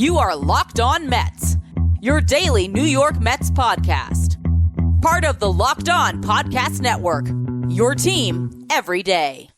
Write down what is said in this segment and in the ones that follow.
You are Locked On Mets, your daily New York Mets podcast. Part of the Locked On Podcast Network, your team every day.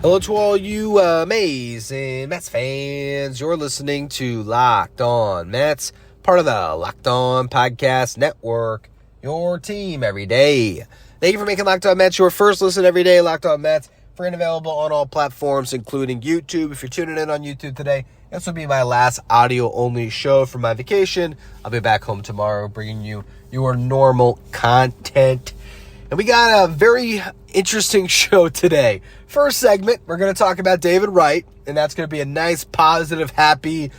Hello to all you amazing Mets fans. You're listening to Locked On Mets, part of the Locked On Podcast Network, your team every day. Thank you for making Locked On Mets your first listen every day. Locked On Mets, free and available on all platforms, including YouTube. If you're tuning in on YouTube today, this will be my last audio-only show for my vacation. I'll be back home tomorrow bringing you your normal content. And we got a very interesting show today. First segment, we're going to talk about David Wright, and that's going to be a nice, positive, happy,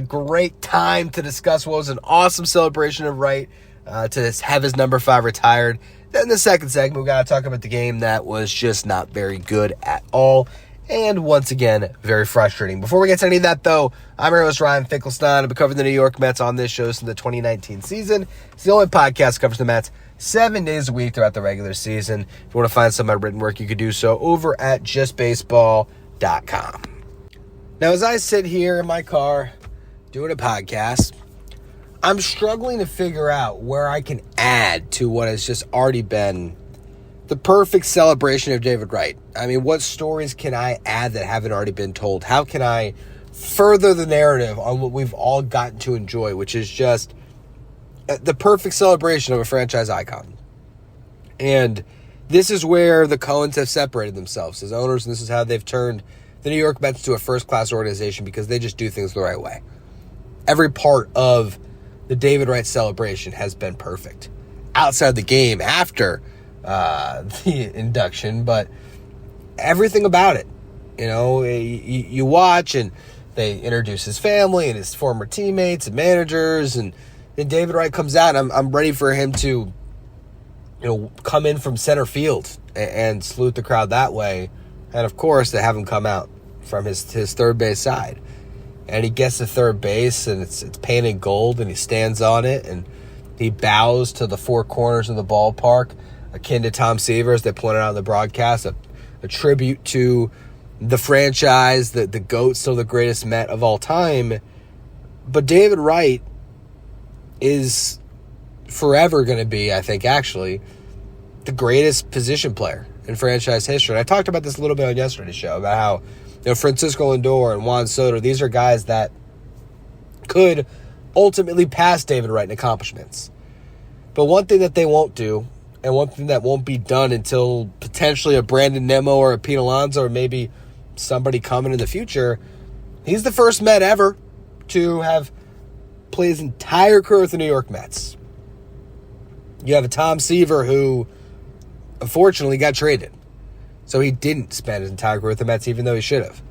great time to discuss what was an awesome celebration of Wright to have his number 5 retired. Then the second segment, we got to talk about the game that was just not very good at all, and once again, very frustrating. Before we get to any of that, though, I'm your host, Ryan Finkelstein. I've been covering the New York Mets on this show since the 2019 season. It's the only podcast that covers the Mets 7 days a week throughout the regular season. If you want to find some of my written work, you could do so over at justbaseball.com. Now, as I sit here in my car doing a podcast, I'm struggling to figure out where I can add to what has just already been the perfect celebration of David Wright. I mean, what stories can I add that haven't already been told? How can I further the narrative on what we've all gotten to enjoy, which is just the perfect celebration of a franchise icon? And this is where the Cohens have separated themselves as owners, and this is how they've turned the New York Mets to a first-class organization, because they just do things the right way. Every part of the David Wright celebration has been perfect. Outside the game, after the induction, but everything about it. You know, you watch, and they introduce his family and his former teammates and managers, and then David Wright comes out, and I'm ready for him to, come in from center field and salute the crowd that way. And of course, they have him come out from his third base side, and he gets to third base, and it's painted gold, and he stands on it, and he bows to the 4 corners of the ballpark, akin to Tom Seaver, as they pointed out in the broadcast, a tribute to the franchise, the GOAT, still the greatest Met of all time. But David Wright is forever going to be, I think, actually, the greatest position player in franchise history. And I talked about this a little bit on yesterday's show, about how Francisco Lindor and Juan Soto, these are guys that could ultimately pass David Wright in accomplishments. But one thing that they won't do, and one thing that won't be done until potentially a Brandon Nimmo or a Pete Alonso, or maybe somebody coming in the future, he's the first Met ever to have played his entire career with the New York Mets. You have a Tom Seaver who, unfortunately, got traded. So he didn't spend his entire career with the Mets, even though he should have.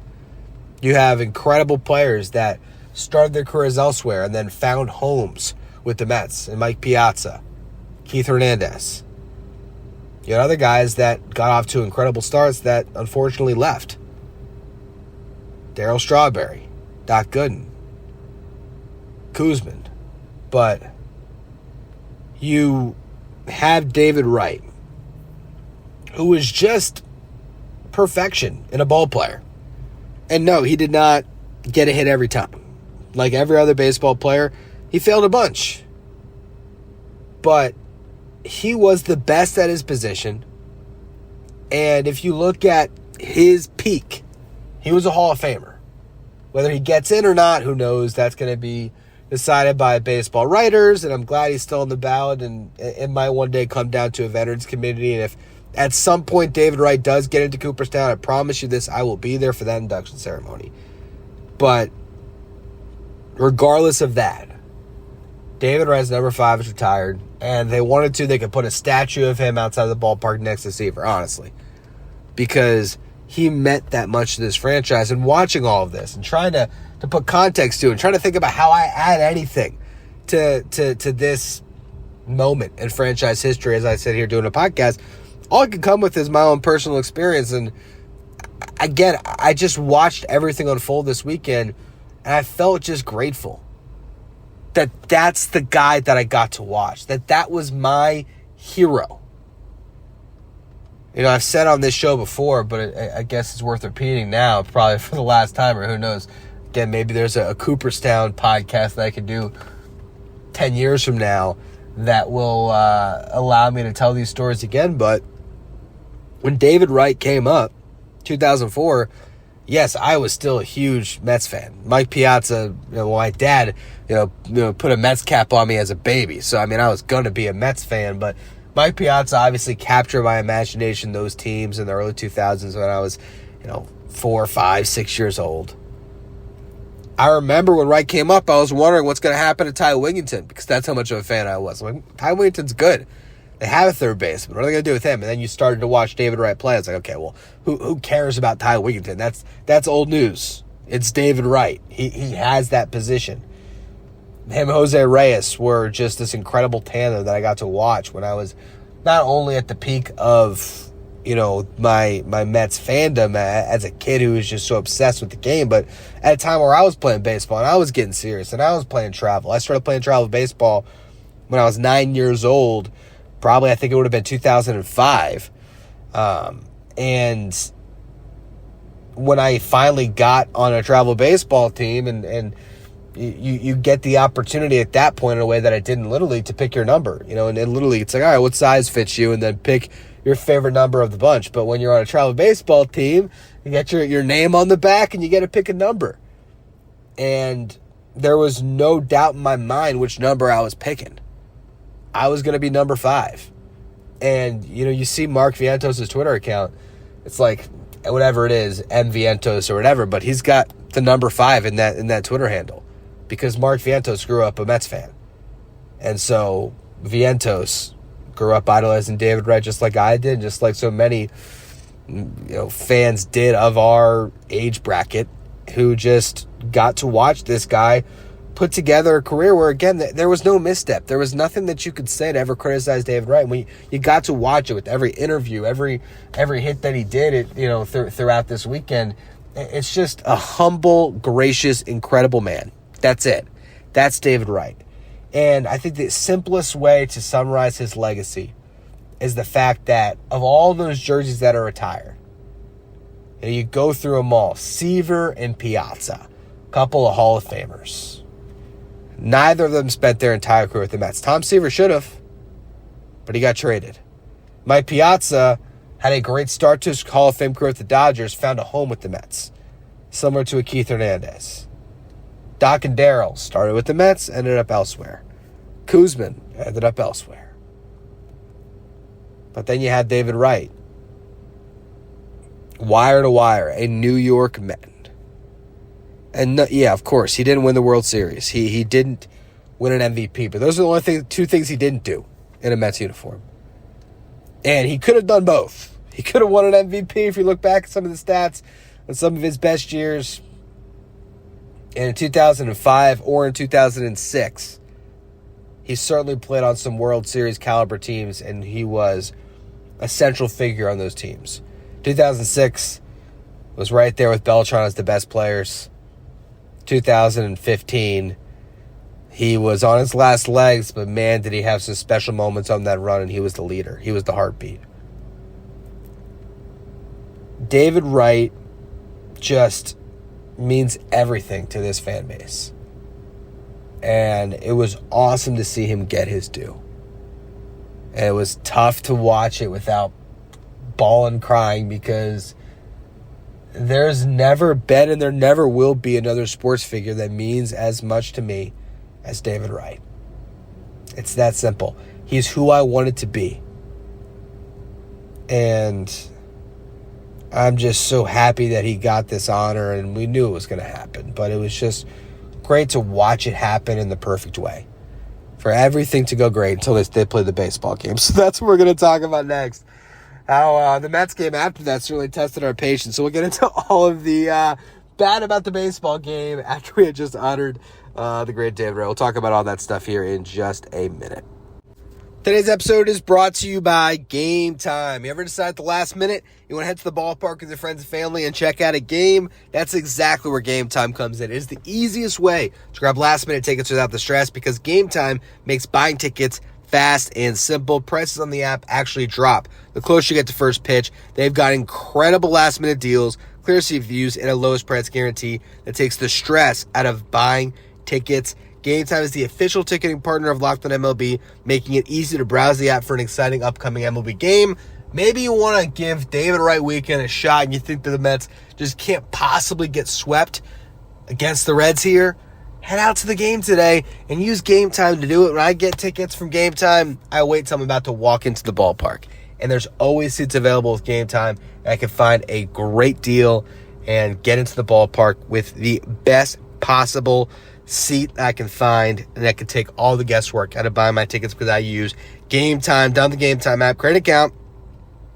You have incredible players that started their careers elsewhere and then found homes with the Mets, and Mike Piazza, Keith Hernandez. You had other guys that got off to incredible starts that unfortunately left. Darryl Strawberry, Doc Gooden, Kuzman. But you have David Wright, who is just perfection in a ball player. And no, he did not get a hit every time. Like every other baseball player, he failed a bunch. But he was the best at his position. And if you look at his peak, he was a Hall of Famer. Whether he gets in or not, who knows? That's going to be decided by baseball writers, and I'm glad he's still on the ballot, and it might one day come down to a veterans committee. And if at some point David Wright does get into Cooperstown, I promise you this, I will be there for that induction ceremony. But regardless of that, David Wright's number 5 is retired, and they wanted to, they could put a statue of him outside the ballpark next to Seaver, honestly, because he meant that much to this franchise. And watching all of this and trying to put context to it, and trying to think about how I add anything to this moment in franchise history as I sit here doing a podcast, all I can come with is my own personal experience. And again, I just watched everything unfold this weekend, And I felt just grateful that that's the guy that I got to watch, that was my hero. You know, I've said on this show before, but I guess it's worth repeating now, probably for the last time, or who knows. Again, maybe there's a Cooperstown podcast that I could do 10 years from now that will allow me to tell these stories again. But when David Wright came up, 2004, yes, I was still a huge Mets fan. Mike Piazza, my dad, put a Mets cap on me as a baby. So, I mean, I was going to be a Mets fan. But Mike Piazza obviously captured my imagination, those teams in the early 2000s when I was, 4, 5, 6 years old. I remember when Wright came up, I was wondering what's going to happen to Ty Wigginton because that's how much of a fan I was. I'm like, Ty Wigginton's good. They have a third baseman. What are they going to do with him? And then you started to watch David Wright play. It's like, okay, well, who cares about Ty Wigginton? That's old news. It's David Wright. He has that position. Him and Jose Reyes were just this incredible tandem that I got to watch when I was not only at the peak of, my Mets fandom as a kid who was just so obsessed with the game, but at a time where I was playing baseball and I was getting serious and I was playing travel. I started playing travel baseball when I was 9 years old. Probably, I think it would have been 2005. And when I finally got on a travel baseball team and you get the opportunity at that point in a way that I did in Little League to pick your number, and in Little League, it's like, all right, what size fits you? And then pick your favorite number of the bunch. But when you're on a travel baseball team, you get your name on the back and you get to pick a number. And there was no doubt in my mind which number I was picking. I was going to be number 5. And, you see Mark Vientos' Twitter account. It's like, whatever it is, M Vientos or whatever, but he's got the number 5 in that Twitter handle because Mark Vientos grew up a Mets fan. And so Vientos grew up idolizing David Wright just like I did, just like so many, fans did of our age bracket who just got to watch this guy put together a career where, again, there was no misstep. There was nothing that you could say to ever criticize David Wright. When you got to watch it with every interview, every hit that he did, throughout this weekend, it's just a humble, gracious, incredible man. That's it. That's David Wright. And I think the simplest way to summarize his legacy is the fact that of all those jerseys that are retired, you go through them all, Seaver and Piazza, a couple of Hall of Famers. Neither of them spent their entire career with the Mets. Tom Seaver should have, but he got traded. Mike Piazza had a great start to his Hall of Fame career with the Dodgers, found a home with the Mets, similar to a Keith Hernandez. Doc and Darryl started with the Mets, ended up elsewhere. Kuzman ended up elsewhere. But then you had David Wright, wire to wire, a New York Met. And yeah, of course, he didn't win the World Series. He didn't win an MVP, but those are the only two things he didn't do in a Mets uniform. And he could have done both. He could have won an MVP if you look back at some of the stats and some of his best years in 2005 or in 2006. He certainly played on some World Series caliber teams, and he was a central figure on those teams. 2006 was right there with Beltran as the best players. 2015, he was on his last legs, but man, did he have some special moments on that run, and he was the leader. He was the heartbeat. David Wright just means everything to this fan base. And it was awesome to see him get his due. And it was tough to watch it without bawling, crying, because there's never been and there never will be another sports figure that means as much to me as David Wright. It's that simple. He's who I wanted to be. And I'm just so happy that he got this honor, and we knew it was going to happen. But it was just great to watch it happen in the perfect way. For everything to go great until they play the baseball game. So that's what we're going to talk about next. How the Mets game after that's really tested our patience. So we'll get into all of the bad about the baseball game after we had just honored the great David Wright. We'll talk about all that stuff here in just a minute. Today's episode is brought to you by Game Time. You ever decide at the last minute you want to head to the ballpark with your friends and family and check out a game? That's exactly where Game Time comes in. It is the easiest way to grab last minute tickets without the stress because Game Time makes buying tickets fast and simple. Prices on the app actually drop the closer you get to first pitch. They've got incredible last minute deals, clear seat views, and a lowest price guarantee that takes the stress out of buying tickets. Game Time is the official ticketing partner of Locked On MLB, making it easy to browse the app for an exciting upcoming MLB game. Maybe you want to give David Wright weekend a shot and you think that the Mets just can't possibly get swept against the Reds here. Head out to the game today and use Game Time to do it. When I get tickets from Game Time, I wait till I'm about to walk into the ballpark. And there's always seats available with Game Time. And I can find a great deal and get into the ballpark with the best possible seat I can find, and that can take all the guesswork out of buying my tickets because I use Game Time. Down the Game Time app, credit account.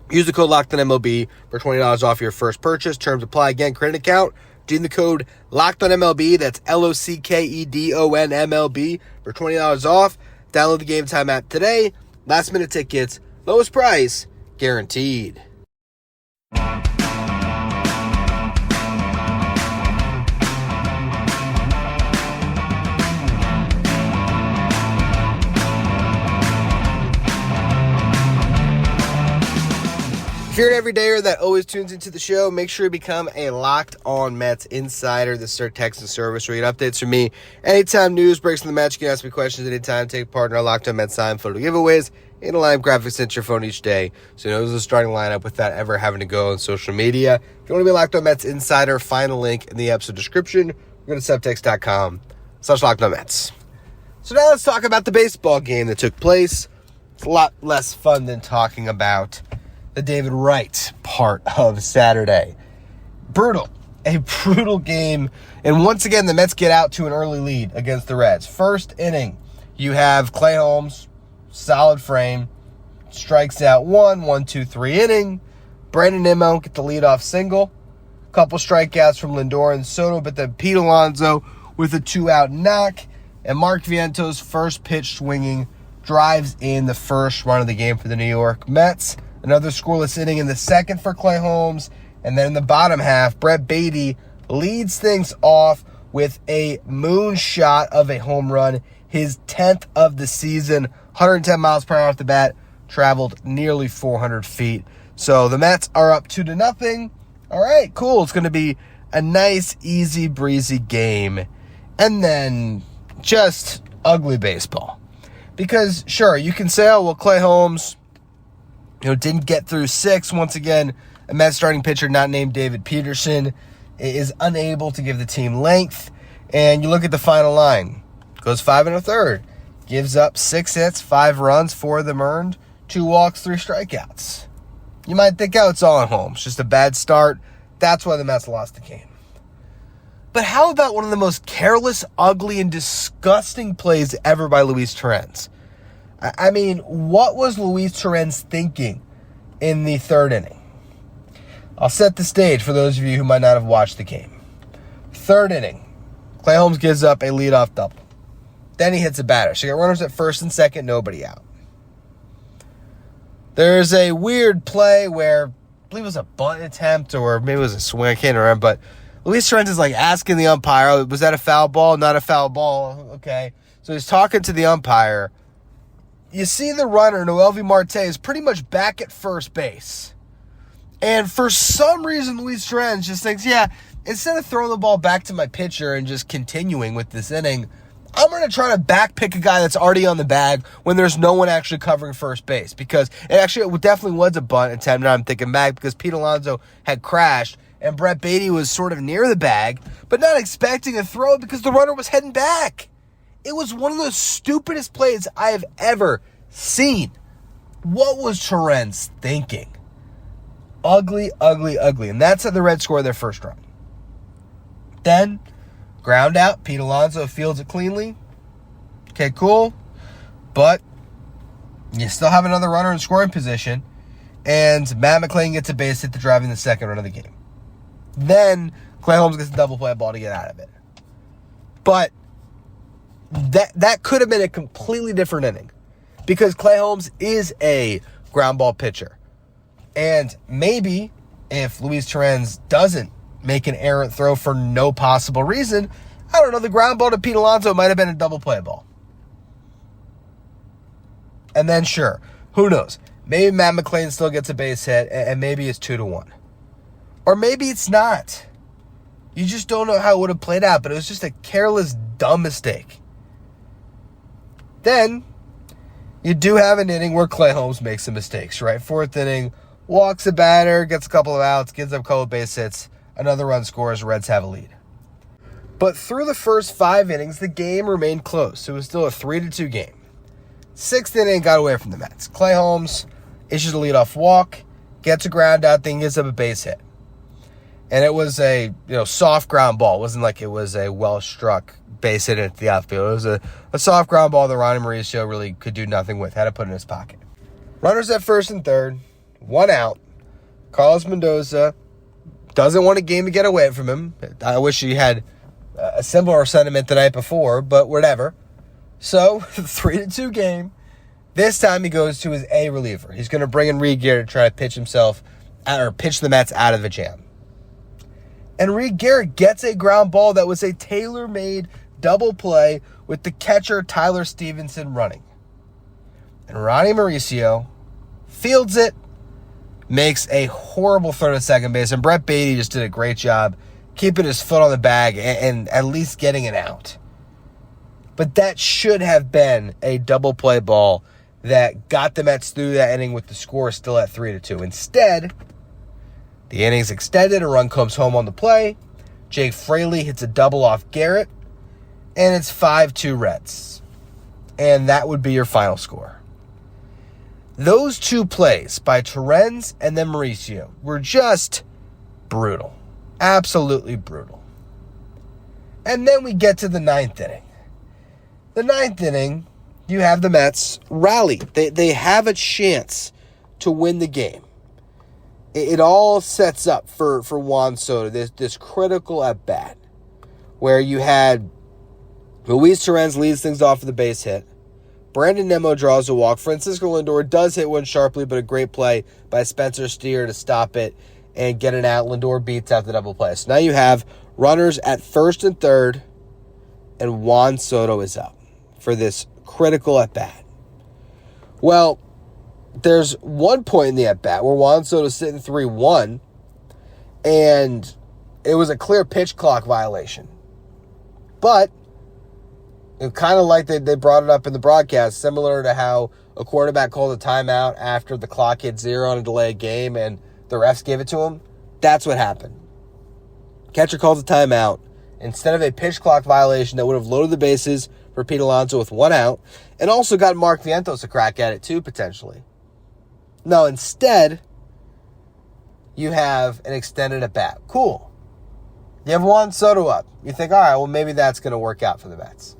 Use the code LOCKEDONMLB for $20 off your first purchase. Terms apply. Again, credit account. Doing the code LOCKEDONMLB. That's LOCKEDONMLB for $20 off. Download the Game Time app today. Last minute tickets, lowest price, guaranteed. If you're an everydayer that always tunes into the show, make sure you become a Locked On Mets insider. This is our text and service where you get updates from me. Anytime news breaks in the match, you can ask me questions anytime. Take part in our Locked On Mets sign photo giveaways and a live graphic sent to your phone each day. So you know the starting lineup without ever having to go on social media. If you want to be a Locked On Mets insider, find a link in the episode description. Go to subtext.com/LockedOnMets. So now let's talk about the baseball game that took place. It's a lot less fun than talking about the David Wright part of Saturday. A brutal game. And once again, the Mets get out to an early lead against the Reds. First inning, you have Clay Holmes, solid frame, strikes out 1-2-3 inning. Brandon Nimmo get the leadoff single. Couple strikeouts from Lindor and Soto, but then Pete Alonso with a 2-out knock. And Mark Vientos, first pitch swinging, drives in the first run of the game for the New York Mets. Another scoreless inning in the second for Clay Holmes. And then in the bottom half, Baty leads things off with a moonshot of a home run. His 10th of the season, 110 miles per hour off the bat, traveled nearly 400 feet. So the Mets are up 2-0. All right, cool. It's going to be a nice, easy, breezy game. And then just ugly baseball. Because, sure, you can say, oh, well, Clay Holmes didn't get through 6. Once again, a Mets starting pitcher not named David Peterson is unable to give the team length. And you look at the final line. Goes 5 1/3. Gives up 6 hits, 5 runs, 4 of them earned, 2 walks, 3 strikeouts. You might think, oh, it's all on Holmes. Just a bad start. That's why the Mets lost the game. But how about one of the most careless, ugly, and disgusting plays ever by Luis Torrens? I mean, what was Luis Torrens thinking in the third inning? I'll set the stage for those of you who might not have watched the game. Third inning, Clay Holmes gives up a leadoff double. Then he hits a batter. So you got runners at first and second, nobody out. There's a weird play where, I believe it was a bunt attempt or maybe it was a swing, I can't remember, but Luis Torrens is like asking the umpire, was that a foul ball? Not a foul ball. Okay. So he's talking to the umpire. You see the runner, Noelvi Marte, is pretty much back at first base. And for some reason, Luis Torrens just thinks, yeah, instead of throwing the ball back to my pitcher and just continuing with this inning, I'm going to try to backpick a guy that's already on the bag when there's no one actually covering first base. Because it definitely was a bunt attempt, now I'm thinking back, because Pete Alonso had crashed, and Baty was sort of near the bag, but not expecting a throw because the runner was heading back. It was one of the stupidest plays I have ever seen. What was Torrens thinking? Ugly, ugly, ugly. And that's how the Reds score their first run. Then, ground out. Pete Alonso fields it cleanly. Okay, cool. But you still have another runner in scoring position. And Matt McClain gets a base hit to drive in the second run of the game. Then, Clay Holmes gets a double play ball to get out of it. But that could have been a completely different inning. because Clay Holmes is a ground ball pitcher. And maybe if Luis Torrens doesn't make an errant throw for no possible reason, I don't know, the ground ball to Pete Alonso might have been a double play ball. And then sure, who knows? Maybe Matt McLain still gets a base hit, and maybe it's 2-1. Or maybe it's not. You just don't know how it would have played out, but it was just a careless, dumb mistake. Then, you do have an inning where Clay Holmes makes some mistakes, right? Fourth inning, walks a batter, gets a couple of outs, gives up a couple of base hits, another run scores, Reds have a lead. But through the first 5 innings, the game remained close. It was still a 3-2 game. 6th inning got away from the Mets. Clay Holmes issues a leadoff walk, gets a ground out, then gives up a base hit. And it was a soft ground ball. It wasn't like it was a well-struck base hit into the outfield. It was a soft ground ball that Ronny Mauricio really could do nothing with. Had to put in his pocket. Runners at first and third. 1 out. Carlos Mendoza doesn't want a game to get away from him. I wish he had a similar sentiment the night before, but whatever. So, 3-2 game. This time he goes to his A reliever. He's going to bring in Reed Garrett to try to pitch the Mets out of the jam. And Reed Garrett gets a ground ball that was a tailor-made double play with the catcher Tyler Stevenson running. And Ronny Mauricio fields it, makes a horrible throw to second base, and Brett Baty just did a great job keeping his foot on the bag and at least getting it out. But that should have been a double play ball that got the Mets through that inning with the score still at 3-2. Instead, the inning's extended, a run comes home on the play. Jake Fraley hits a double off Garrett, and it's 5-2 Reds. And that would be your final score. Those 2 plays by Torrens and then Mauricio were just brutal. Absolutely brutal. And then we get to the 9th inning. The 9th inning, you have the Mets rally. They have a chance to win the game. It all sets up for Juan Soto, this critical at-bat, where you had Luis Torrens leads things off with a base hit. Brandon Nimmo draws a walk. Francisco Lindor does hit one sharply, but a great play by Spencer Steer to stop it and get it out. Lindor beats out the double play. So now you have runners at first and third, and Juan Soto is up for this critical at-bat. Well, there's one point in the at-bat where Juan Soto's sitting 3-1, and it was a clear pitch clock violation. But it kind of like they brought it up in the broadcast, similar to how a quarterback called a timeout after the clock hit 0 on a delayed game and the refs gave it to him. That's what happened. Catcher calls a timeout. Instead of a pitch clock violation that would have loaded the bases for Pete Alonso with 1 out, and also got Mark Vientos a crack at it too, potentially. No, instead, you have an extended at-bat. Cool. You have Juan Soto up. You think, all right, well, maybe that's going to work out for the Mets.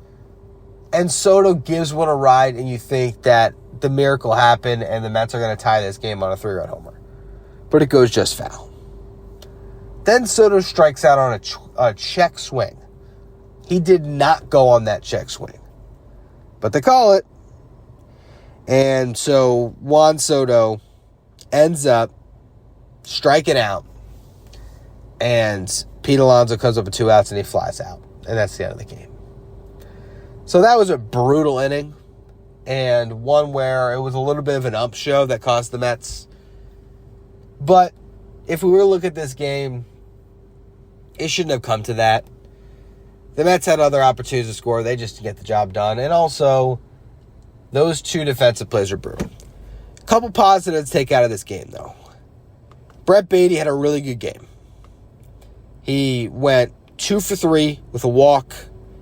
And Soto gives one a ride, and you think that the miracle happened and the Mets are going to tie this game on a 3-run homer. But it goes just foul. Then Soto strikes out on a check swing. He did not go on that check swing. But they call it. And so Juan Soto ends up striking out. And Pete Alonso comes up with 2 outs and he flies out. And that's the end of the game. So that was a brutal inning. And one where it was a little bit of an ump show that cost the Mets. But if we were to look at this game, it shouldn't have come to that. The Mets had other opportunities to score. They just didn't get the job done. And also, those 2 defensive plays are brutal. A couple positives to take out of this game, though. Brett Baty had a really good game. He went 2 for 3 with a walk,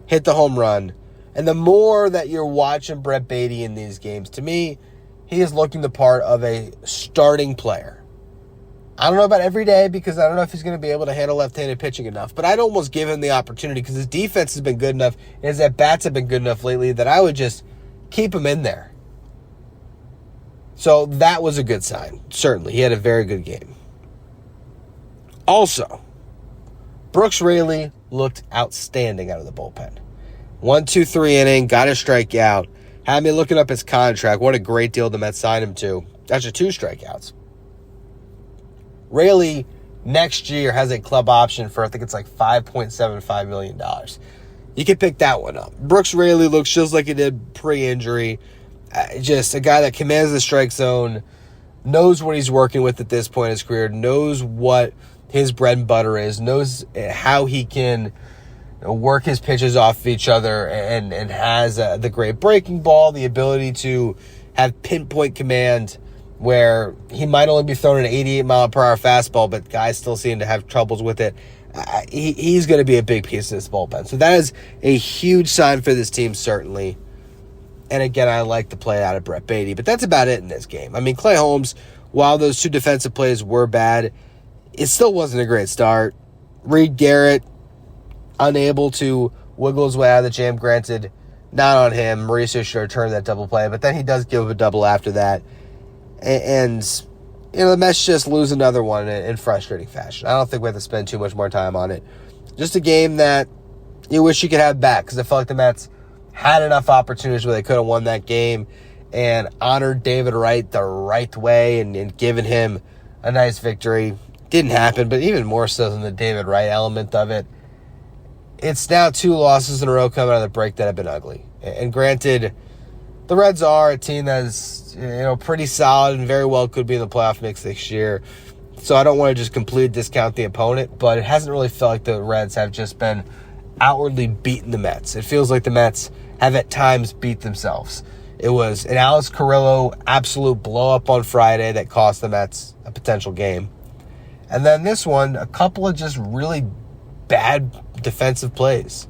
hit the home run. And the more that you're watching Brett Baty in these games, to me, he is looking the part of a starting player. I don't know about every day because I don't know if he's going to be able to handle left-handed pitching enough. But I'd almost give him the opportunity because his defense has been good enough and his at-bats have been good enough lately that I would just keep him in there. So that was a good sign. Certainly. He had a very good game. Also, Brooks Raley looked outstanding out of the bullpen. 1-2-3 inning, got a strikeout, Had me looking up his contract. What a great deal the Mets signed him to. Actually, 2 strikeouts. Raley next year has a club option for, I think it's like $5.75 million. You can pick that one up. Brooks Raley looks just like he did pre-injury. Just a guy that commands the strike zone, knows what he's working with at this point in his career, knows what his bread and butter is, knows how he can work his pitches off of each other, and has the great breaking ball, the ability to have pinpoint command where he might only be throwing an 88-mile-per-hour fastball, but guys still seem to have troubles with it. He's going to be a big piece of this bullpen. So that is a huge sign for this team, certainly. And again, I like the play out of Brett Baty, but that's about it in this game. I mean, Clay Holmes, while those 2 defensive plays were bad, it still wasn't a great start. Reed Garrett, unable to wiggle his way out of the jam. Granted, not on him. Mauricio should have turned that double play, but then he does give up a double after that. And the Mets just lose another one in frustrating fashion. I don't think we have to spend too much more time on it. Just a game that you wish you could have back, because I felt like the Mets had enough opportunities where they could have won that game and honored David Wright the right way and given him a nice victory. Didn't happen, but even more so than the David Wright element of it, it's now 2 losses in a row coming out of the break that have been ugly. And granted, the Reds are a team that is pretty solid and very well could be in the playoff mix this year. So I don't want to just completely discount the opponent, but it hasn't really felt like the Reds have just been outwardly beating the Mets. It feels like the Mets have at times beat themselves. It was an Alex Carrillo absolute blow-up on Friday that cost the Mets a potential game. And then this one, a couple of just really bad defensive plays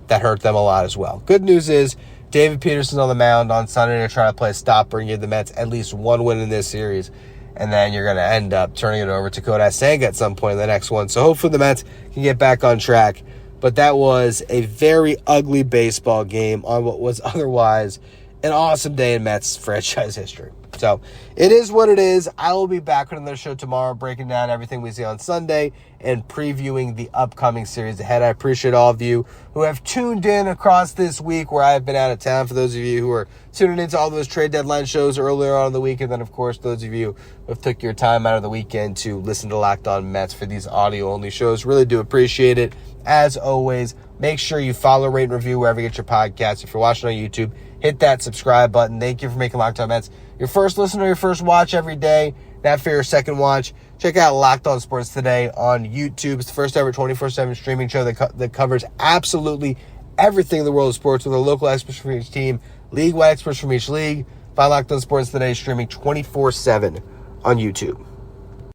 that hurt them a lot as well. Good news is David Peterson's on the mound on Sunday to try to play a stopper and give the Mets at least 1 win in this series. And then you're going to end up turning it over to Kodai Senga at some point in the next one. So hopefully the Mets can get back on track. But that was a very ugly baseball game on what was otherwise an awesome day in Mets franchise history. So it is what it is. I will be back on another show tomorrow, breaking down everything we see on Sunday and previewing the upcoming series ahead. I appreciate all of you who have tuned in across this week where I have been out of town. For those of you who are tuning into all those trade deadline shows earlier on in the week, and then of course those of you who have took your time out of the weekend to listen to Locked On Mets for these audio-only shows, really do appreciate it. As always, make sure you follow, rate, and review wherever you get your podcasts. If you're watching on YouTube, hit that subscribe button. Thank you for making Locked On Mets your first listen or your first watch every day. Now for your second watch, check out Locked On Sports Today on YouTube. It's the first ever 24/7 streaming show that covers absolutely everything in the world of sports with a local experts from each team, league-wide experts from each league. Find Locked On Sports Today streaming 24/7 on YouTube.